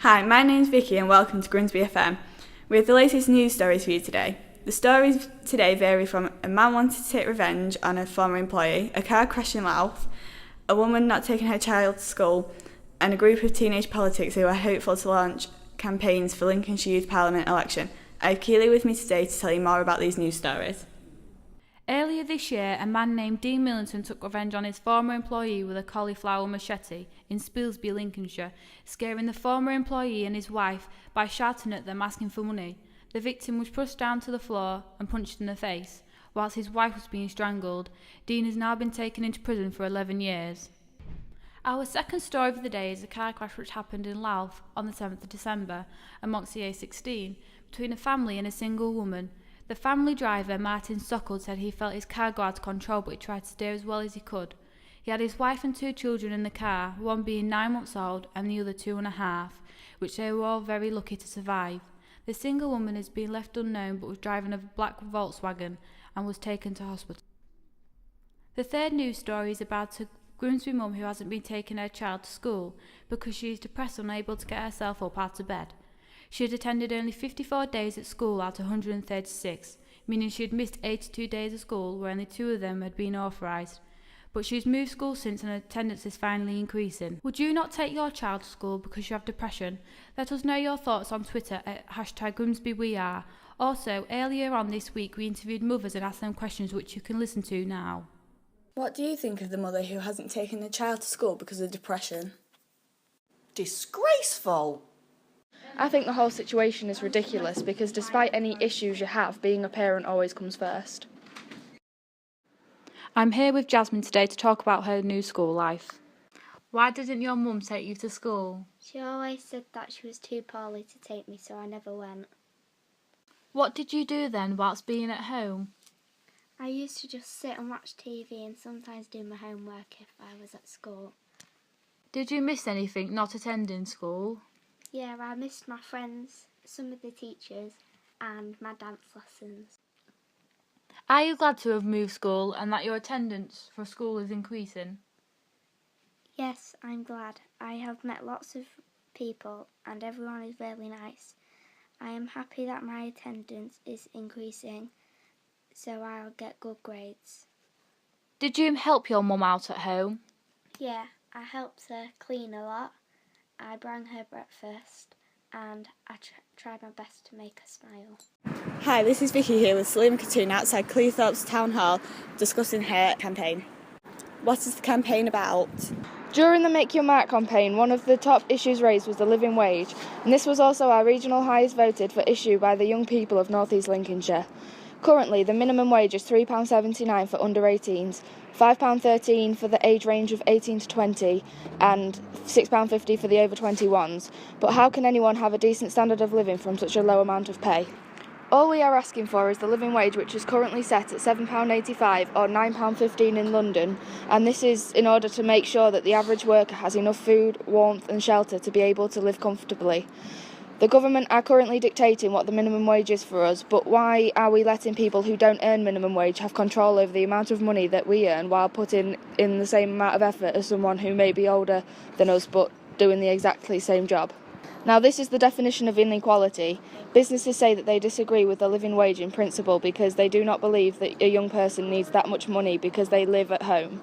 Hi, my name's Vicky and welcome to Grimsby FM. We have the latest news stories for you today. The stories today vary from a man wanting to take revenge on a former employee, a car crash in Louth, a woman not taking her child to school, and a group of teenage politics who are hopeful to launch campaigns for Lincolnshire Youth Parliament election. I have Keely with me today to tell you more about these news stories. Earlier this year, a man named Dean Millington took revenge on his former employee with a cauliflower machete in Spilsby, Lincolnshire, scaring the former employee and his wife by shouting at them asking for money. The victim was pushed down to the floor and punched in the face. Whilst his wife was being strangled, Dean has now been taken into prison for 11 years. Our second story of the day is a car crash which happened in Louth on the 7th of December amongst the A16 between a family and a single woman. The family driver, Martin Sockle, said he felt his car go out of control, but he tried to steer as well as he could. He had his wife and two children in the car, one being 9 months old and the other 2.5, which they were all very lucky to survive. The single woman has been left unknown but was driving a black Volkswagen and was taken to hospital. The third news story is about a Grimsby mum who hasn't been taking her child to school because she is depressed and unable to get herself up out of bed. She had attended only 54 days at school out of 136, meaning she had missed 82 days of school where only 2 of them had been authorised. But she's moved school since and her attendance is finally increasing. Would you not take your child to school because you have depression? Let us know your thoughts on Twitter at #GrimsbyWeAre. Also, earlier on this week we interviewed mothers and asked them questions which you can listen to now. What do you think of the mother who hasn't taken her child to school because of depression? Disgraceful! I think the whole situation is ridiculous because despite any issues you have, being a parent always comes first. I'm here with Jasmine today to talk about her new school life. Why didn't your mum take you to school? She always said that she was too poorly to take me, so I never went. What did you do then whilst being at home? I used to just sit and watch TV and sometimes do my homework if I was at school. Did you miss anything not attending school? Yeah, I missed my friends, some of the teachers, and my dance lessons. Are you glad to have moved school and that your attendance for school is increasing? Yes, I'm glad. I have met lots of people and everyone is really nice. I am happy that my attendance is increasing, so I'll get good grades. Did you help your mum out at home? Yeah, I helped her clean a lot. I brought her breakfast and I tried my best to make her smile. Hi, this is Vicky here with Salima Khatun outside Cleethorpes Town Hall discussing her campaign. What is the campaign about? During the Make Your Mark campaign, one of the top issues raised was the living wage, and this was also our regional highest voted for issue by the young people of North East Lincolnshire. Currently, the minimum wage is £3.79 for under 18s, £5.13 for the age range of 18 to 20 and £6.50 for the over 21s. But how can anyone have a decent standard of living from such a low amount of pay? All we are asking for is the living wage, which is currently set at £7.85 or £9.15 in London, and this is in order to make sure that the average worker has enough food, warmth and shelter to be able to live comfortably. The government are currently dictating what the minimum wage is for us, but why are we letting people who don't earn minimum wage have control over the amount of money that we earn while putting in the same amount of effort as someone who may be older than us but doing the exactly same job? Now, this is the definition of inequality. Businesses say that they disagree with the living wage in principle because they do not believe that a young person needs that much money because they live at home.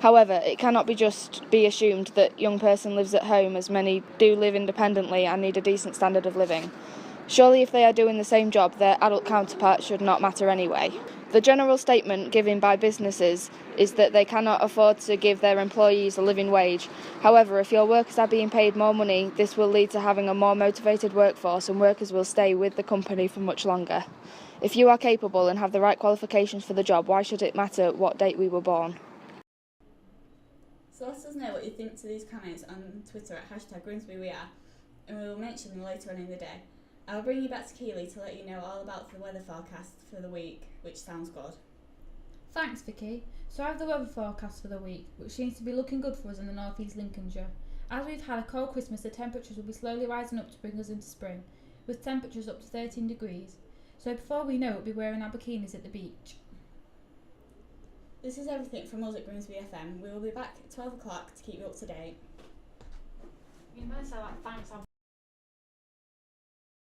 However, it cannot just be assumed that a young person lives at home, as many do live independently and need a decent standard of living. Surely if they are doing the same job, their adult counterparts should not matter anyway. The general statement given by businesses is that they cannot afford to give their employees a living wage. However, if your workers are being paid more money, this will lead to having a more motivated workforce and workers will stay with the company for much longer. If you are capable and have the right qualifications for the job, why should it matter what date we were born? So let us know what you think to these comments on Twitter at #GrimsbyWeAre, and we will mention them later on in the day. I'll bring you back to Keely to let you know all about the weather forecast for the week, which sounds good. Thanks, Vicky. So I have the weather forecast for the week, which seems to be looking good for us in the North East Lincolnshire. As we've had a cold Christmas, the temperatures will be slowly rising up to bring us into spring, with temperatures up to 13 degrees. So before we know it, we'll be wearing our bikinis at the beach. This is everything from us at Grimsby FM. We will be back at 12 o'clock to keep you up to date. You must say that, thanks.